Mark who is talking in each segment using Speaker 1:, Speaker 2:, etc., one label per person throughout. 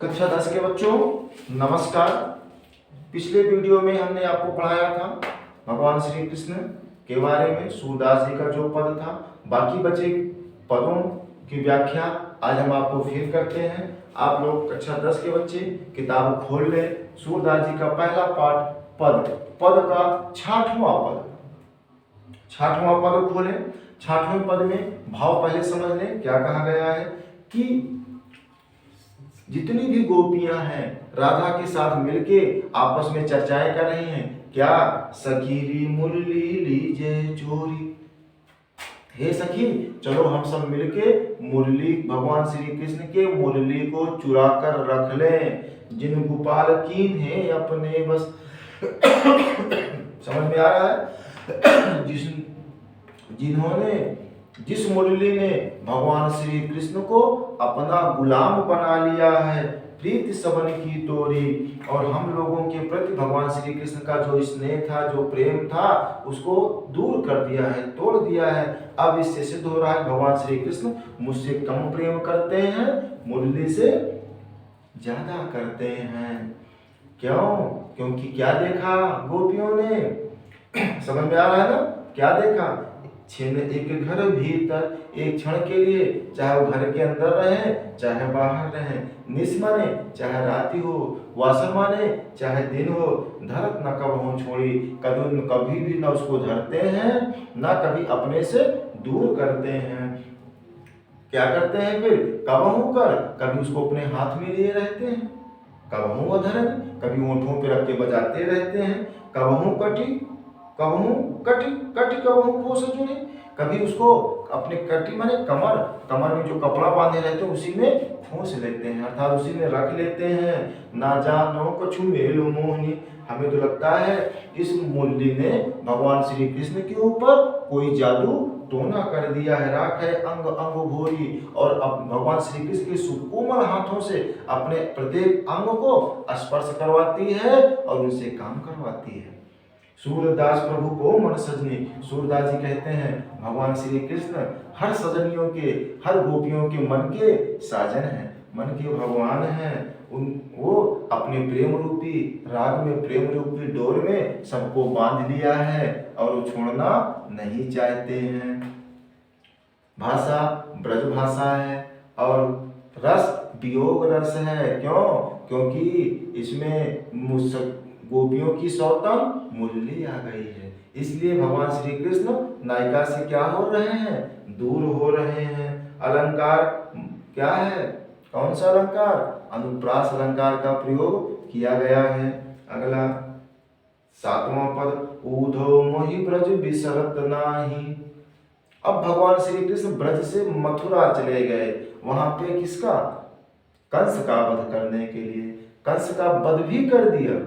Speaker 1: कक्षा 10 के बच्चों नमस्कार। पिछले वीडियो में हमने आपको पढ़ाया था भगवान श्री कृष्ण के बारे में, सूरदास जी का जो पद था। बाकी बचे पदों की व्याख्या आज हम आपको फिर करते हैं। आप लोग कक्षा 10 के बच्चे किताब खोल लें। सूरदास जी का पहला पाठ पद का 66वां पद खोलें। 66वें पद में भाव पहले समझ लें। क्या कहा गया है कि जितनी भी गोपियां हैं राधा के साथ मिलके आपस में चर्चाएं कर रही हैं। क्या सखीरी मुरली लीजे चोरी, हे सखी चलो हम सब मिलके मुरली, भगवान श्री कृष्ण के मुरली को चुरा कर रख लें। जिन गोपाल कीन है अपने बस समझ में आ रहा है। जिस मुरली ने भगवान श्री कृष्ण को अपना गुलाम बना लिया है, प्रीति सबन की तोरी, और हम लोगों के प्रति भगवान श्री कृष्ण का जो स्नेह था, जो प्रेम था, उसको दूर कर दिया है, तोड़ दिया है। अब इससे सिद्ध हो रहा है भगवान श्री कृष्ण मुझसे कम प्रेम करते हैं, मुरली से ज्यादा करते हैं। क्यों? क्योंकि क्या देखा गोपियों ने, समझ में आ रहा है ना? क्या देखा? एक घर भीतर एक क्षण के लिए, चाहे वो घर के अंदर रहे चाहे बाहर रहे, निस माने चाहे राति हो, वासर माने चाहे दिन हो, धरत न कबहू छोड़ी, कभी भी न उसको धरते हैं न कभी अपने से दूर करते हैं। क्या करते हैं फिर? कबहू कर कभी उसको अपने हाथ में लिए रहते हैं, कबहू अधरन कभी ओंठों पे रख के बजाते रहते हैं, कबहू कटी कबहू खोस जुड़े, कभी उसको अपने कटी माने कमर में जो कपड़ा बांधे रहते हैं उसी में खोस लेते हैं, अर्थात उसी में रख लेते हैं। ना जानो कछु मेलु मोहनी, हमें तो लगता है इस मुरली ने भगवान श्री कृष्ण के ऊपर कोई जादू टोना कर दिया है। राख है अंग अंग भोरी, और अब भगवान श्री कृष्ण के सुकोमल हाथों से अपने प्रत्येक अंग को स्पर्श करवाती है और उनसे काम करवाती है। सूरदास प्रभु को मन सजनी, सूरदास जी कहते हैं भगवान श्री कृष्ण हर सजनियों के, हर गोपियों के मन के साजन हैं, मन के भगवान हैं। वो अपने प्रेम रूपी राग में, प्रेम रूपी डोर में सबको बांध लिया है और वो छोड़ना नहीं चाहते हैं। भाषा ब्रज भाषा है और रस वियोग रस है। क्यों? क्योंकि इसमें गोपियों की सौतन मुरली आ गई है, इसलिए भगवान श्री कृष्ण नायिका से क्या हो रहे हैं? दूर हो रहे हैं। अलंकार क्या है? कौन सा अलंकार? अनुप्रास अलंकार का प्रयोग किया गया है। अगला 7वां पद, ऊधो मोहि ब्रज बिसरत नाही। अब भगवान श्री कृष्ण ब्रज से मथुरा चले गए, वहां पे किसका? कंस का वध करने के लिए। कंस का वध भी कर दिया।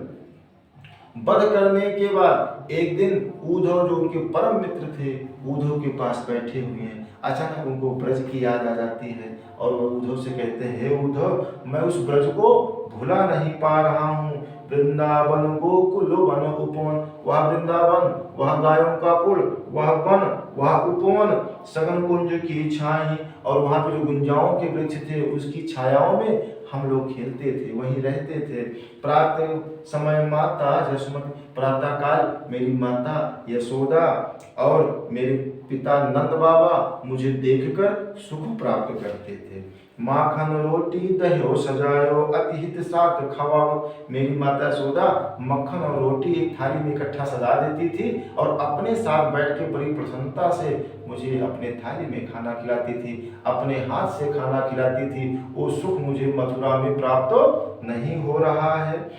Speaker 1: वध करने के बाद एक दिन उद्धव, जो उनके परम मित्र थे, उद्धव के पास बैठे हुए हैं। अचानक उनको ब्रज की याद आ जाती है और वो उद्धव से कहते हैं, हे उद्धव, मैं उस ब्रज को भुला नहीं पा रहा हूँ। वृंदावन गोकुल वन उपवन, वह वृंदावन, वह गायों का कुल, वह वन, वह उपवन, सघन कुंज की छाई, और वहां पे जो गुंजाओं के वृक्ष थे उसकी छायाओं में हम लोग खेलते थे, वहीं रहते थे। प्रातः समय माता जसमती, प्रातः काल मेरी माता यशोदा और मेरे पिता नंद बाबा मुझे देखकर सुख प्राप्त करते थे। माखन रोटी दह्यो सजायो अति हित साथ खवाओ, मेरी माता यशोदा मक्खन और रोटी एक थाली में इकट्ठा सजा देती थी और अपने साथ बैठ के बड़ी प्रसन्नता से मुझे अपने थाली में खाना खिलाती थी, अपने हाथ से खाना खिलाती थी। वो सुख मुझे मथुरा में प्राप्त नहीं हो रहा है।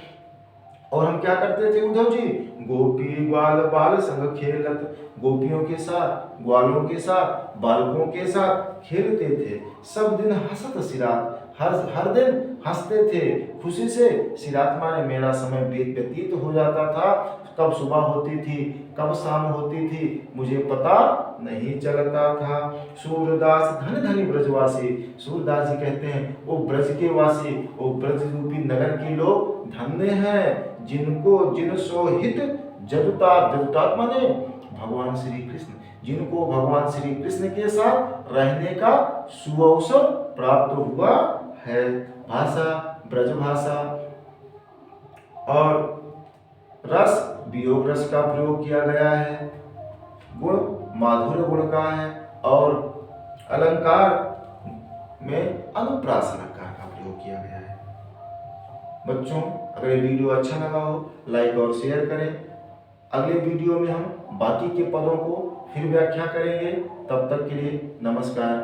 Speaker 1: और हम क्या करते थे उद्धव जी? गोपी ग्वाल बाल संग खेलत, गोपियों के साथ, ग्वालों के साथ, बालकों के साथ खेलते थे। सब दिन हंसत सिरात, हर दिन हंसते थे, खुशी से सिरात माने मेरा समय व्यतीत हो जाता था। कब सुबह होती थी, कब शाम होती थी, मुझे पता नहीं चलता था। सूरदास धन धनी ब्रजवासी, सूरदास जी कहते हैं वो ब्रज के वासी, वो ब्रज रूपी नगर के लोग धन्य हैं, जिनको जिन सो हित जदुता माने भगवान श्री कृष्ण, जिनको भगवान श्री कृष्ण के साथ रहने का सुअवसर प्राप्त हुआ है। भाषा ब्रज भाषा, और रस वियोग रस का प्रयोग किया गया है। गुण माधुर्य गुण का है, और अलंकार में अनुप्रास अलंकार का प्रयोग किया गया है। बच्चों, अगर ये वीडियो अच्छा लगा हो लाइक और शेयर करें। अगले वीडियो में हम बाकी के पदों को फिर व्याख्या करेंगे। तब तक के लिए नमस्कार।